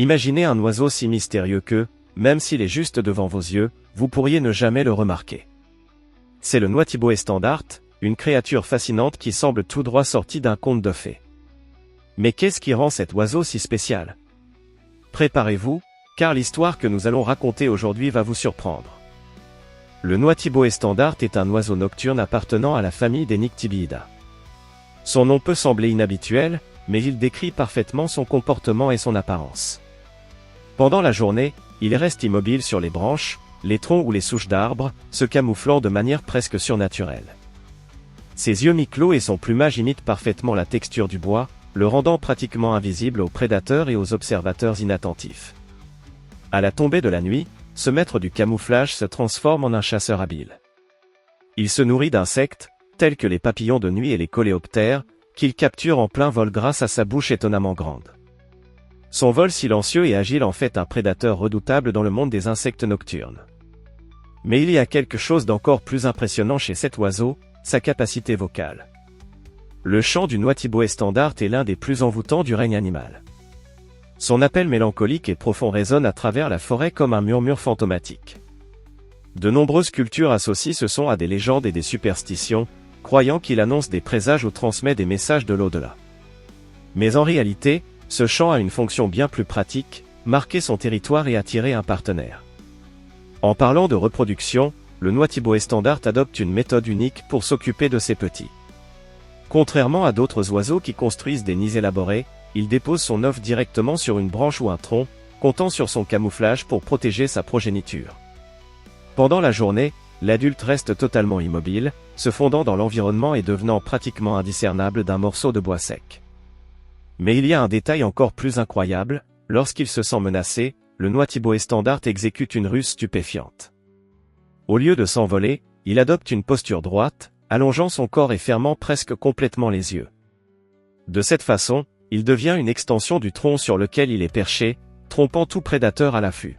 Imaginez un oiseau si mystérieux que, même s'il est juste devant vos yeux, vous pourriez ne jamais le remarquer. C'est le Noitiboé-Standard, une créature fascinante qui semble tout droit sortie d'un conte de fées. Mais qu'est-ce qui rend cet oiseau si spécial? Préparez-vous, car l'histoire que nous allons raconter aujourd'hui va vous surprendre. Le Noitiboé-Standard est un oiseau nocturne appartenant à la famille des Nyctibiidae. Son nom peut sembler inhabituel, mais il décrit parfaitement son comportement et son apparence. Pendant la journée, il reste immobile sur les branches, les troncs ou les souches d'arbres, se camouflant de manière presque surnaturelle. Ses yeux mi-clos et son plumage imitent parfaitement la texture du bois, le rendant pratiquement invisible aux prédateurs et aux observateurs inattentifs. À la tombée de la nuit, ce maître du camouflage se transforme en un chasseur habile. Il se nourrit d'insectes, tels que les papillons de nuit et les coléoptères, qu'il capture en plein vol grâce à sa bouche étonnamment grande. Son vol silencieux et agile en fait un prédateur redoutable dans le monde des insectes nocturnes. Mais il y a quelque chose d'encore plus impressionnant chez cet oiseau, sa capacité vocale. Le chant du Noitiboé-Standard est l'un des plus envoûtants du règne animal. Son appel mélancolique et profond résonne à travers la forêt comme un murmure fantomatique. De nombreuses cultures associent ce son à des légendes et des superstitions, croyant qu'il annonce des présages ou transmet des messages de l'au-delà. Mais en réalité, ce chant a une fonction bien plus pratique, marquer son territoire et attirer un partenaire. En parlant de reproduction, le Noitiboé-Standard adopte une méthode unique pour s'occuper de ses petits. Contrairement à d'autres oiseaux qui construisent des nids élaborés, il dépose son œuf directement sur une branche ou un tronc, comptant sur son camouflage pour protéger sa progéniture. Pendant la journée, l'adulte reste totalement immobile, se fondant dans l'environnement et devenant pratiquement indiscernable d'un morceau de bois sec. Mais il y a un détail encore plus incroyable, lorsqu'il se sent menacé, le Noitiboé-Standard exécute une ruse stupéfiante. Au lieu de s'envoler, il adopte une posture droite, allongeant son corps et fermant presque complètement les yeux. De cette façon, il devient une extension du tronc sur lequel il est perché, trompant tout prédateur à l'affût.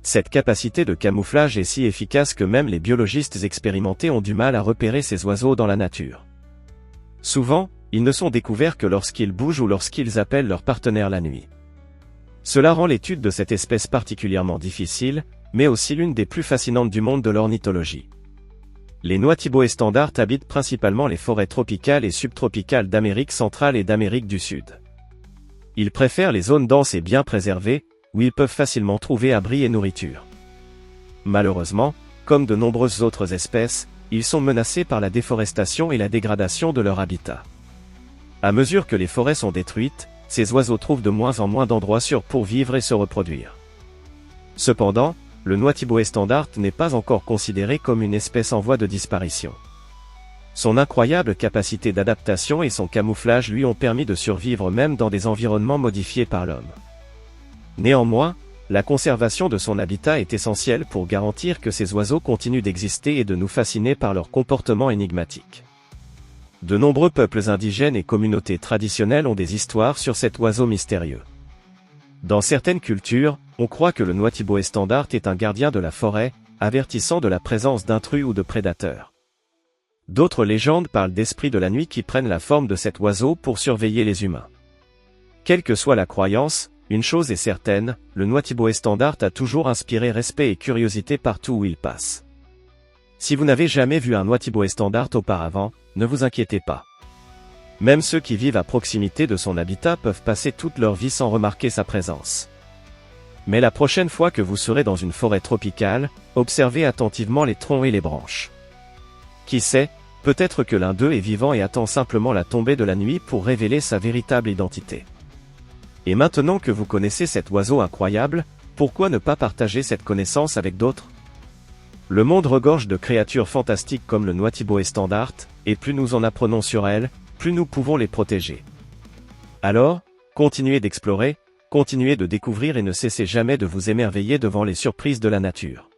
Cette capacité de camouflage est si efficace que même les biologistes expérimentés ont du mal à repérer ces oiseaux dans la nature. Souvent, ils ne sont découverts que lorsqu'ils bougent ou lorsqu'ils appellent leur partenaire la nuit. Cela rend l'étude de cette espèce particulièrement difficile, mais aussi l'une des plus fascinantes du monde de l'ornithologie. Les Noitiboé-Standard habitent principalement les forêts tropicales et subtropicales d'Amérique centrale et d'Amérique du Sud. Ils préfèrent les zones denses et bien préservées, où ils peuvent facilement trouver abri et nourriture. Malheureusement, comme de nombreuses autres espèces, ils sont menacés par la déforestation et la dégradation de leur habitat. À mesure que les forêts sont détruites, ces oiseaux trouvent de moins en moins d'endroits sûrs pour vivre et se reproduire. Cependant, le Noitiboé-Standard n'est pas encore considéré comme une espèce en voie de disparition. Son incroyable capacité d'adaptation et son camouflage lui ont permis de survivre même dans des environnements modifiés par l'homme. Néanmoins, la conservation de son habitat est essentielle pour garantir que ces oiseaux continuent d'exister et de nous fasciner par leur comportement énigmatique. De nombreux peuples indigènes et communautés traditionnelles ont des histoires sur cet oiseau mystérieux. Dans certaines cultures, on croit que le Noitiboé-Standard est un gardien de la forêt, avertissant de la présence d'intrus ou de prédateurs. D'autres légendes parlent d'esprits de la nuit qui prennent la forme de cet oiseau pour surveiller les humains. Quelle que soit la croyance, une chose est certaine, le Noitiboé-Standard a toujours inspiré respect et curiosité partout où il passe. Si vous n'avez jamais vu un Noitiboé-Standard auparavant, ne vous inquiétez pas. Même ceux qui vivent à proximité de son habitat peuvent passer toute leur vie sans remarquer sa présence. Mais la prochaine fois que vous serez dans une forêt tropicale, observez attentivement les troncs et les branches. Qui sait, peut-être que l'un d'eux est vivant et attend simplement la tombée de la nuit pour révéler sa véritable identité. Et maintenant que vous connaissez cet oiseau incroyable, pourquoi ne pas partager cette connaissance avec d'autres? Le monde regorge de créatures fantastiques comme le Noitiboé-Standard, et plus nous en apprenons sur elles, plus nous pouvons les protéger. Alors, continuez d'explorer, continuez de découvrir et ne cessez jamais de vous émerveiller devant les surprises de la nature.